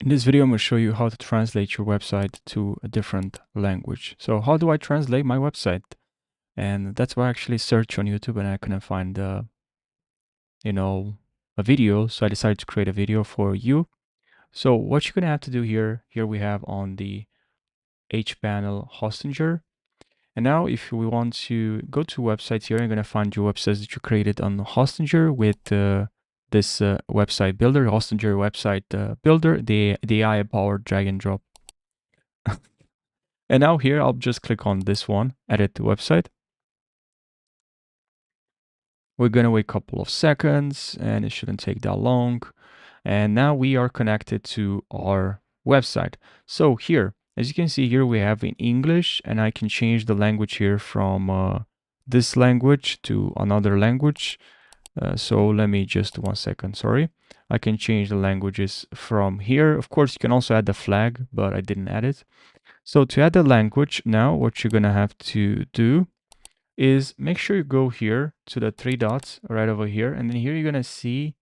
In this video, I'm going to show you how to translate your website to a different language. So how do I translate my website? And that's why I actually searched on YouTube and I couldn't find, a video. So I decided to create a video for you. So what you're going to have to do here we have on the H panel Hostinger. And now if we want to go to websites here, you're going to find your websites that you created on Hostinger with this website builder, Onhostinger website builder, the AI powered drag and drop. And now here, I'll just click on this one, edit the website. We're gonna wait a couple of seconds and it shouldn't take that long. And now we are connected to our website. So here, as you can see here, we have in English and I can change the language here from this language to another language. So let me just 1 second, sorry. I can change the languages from here. Of course, you can also add the flag, but I didn't add it. So to add the language now, what you're gonna have to do is make sure you go here to the 3 dots right over here. And then here you're gonna see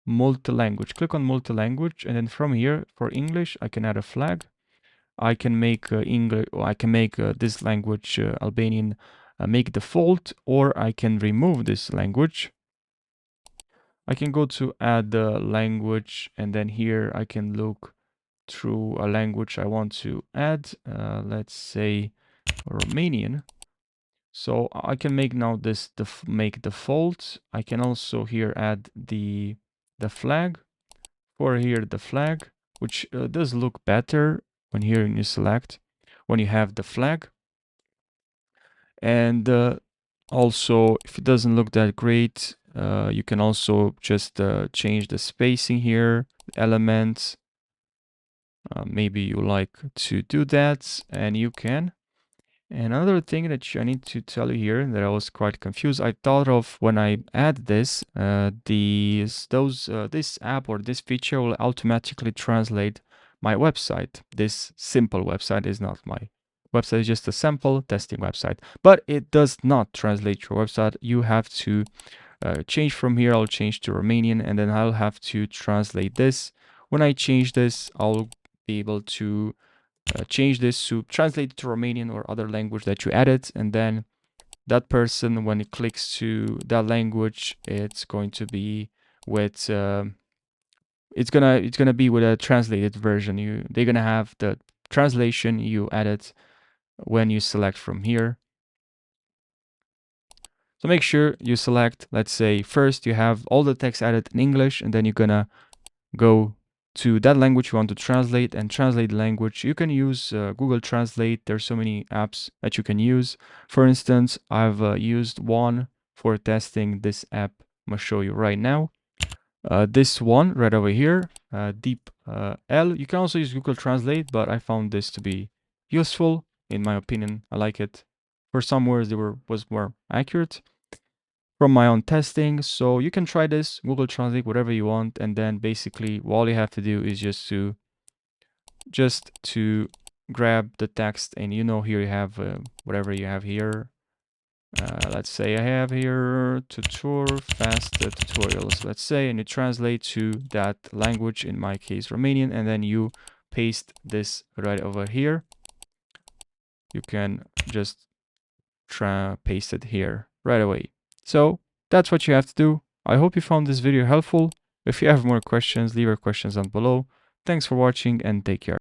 multi-language. Click on multi-language. And then from here for English, I can add a flag. I can make English, or I can make this language Albanian make default, or I can remove this language. I can go to add the language, and then here I can look through a language I want to add. Let's say Romanian. So I can make now this make default. I can also here add the flag for here the flag, which does look better when here you select when you have the flag. And also, if it doesn't look that great, you can also just change the spacing here, elements. Maybe you like to do that, and you can. Another thing that I need to tell you here that I was quite confused. I thought of when I add this, this app or this feature will automatically translate my website. This simple website is not my website; it's just a sample testing website. But it does not translate your website. You have to change from here. I'll change to Romanian, and then I'll have to translate this. When I change this, I'll be able to change this to translate to Romanian or other language that you added, and then that person, when it clicks to that language, it's going to be with it's gonna be with a translated version. They're gonna have the translation you added when you select from here. So make sure you select, let's say first you have all the text added in English, and then you're gonna go to that language you want to translate and translate the language. You can use Google Translate. There's so many apps that you can use. For instance, I've used one for testing this app I'm gonna show you right now. This one right over here, Deep L. You can also use Google Translate, but I found this to be useful. In my opinion, I like it. For some words, it was more accurate from my own testing. So you can try this, Google Translate, whatever you want, and then basically all you have to do is just to grab the text, and here you have whatever you have here. Let's say I have here fast tutorials, let's say, and you translate to that language, in my case Romanian, and then you paste this right over here. You can just paste it here right away. So that's what you have to do. I hope you found this video helpful. If you have more questions, leave your questions down below. Thanks for watching and take care.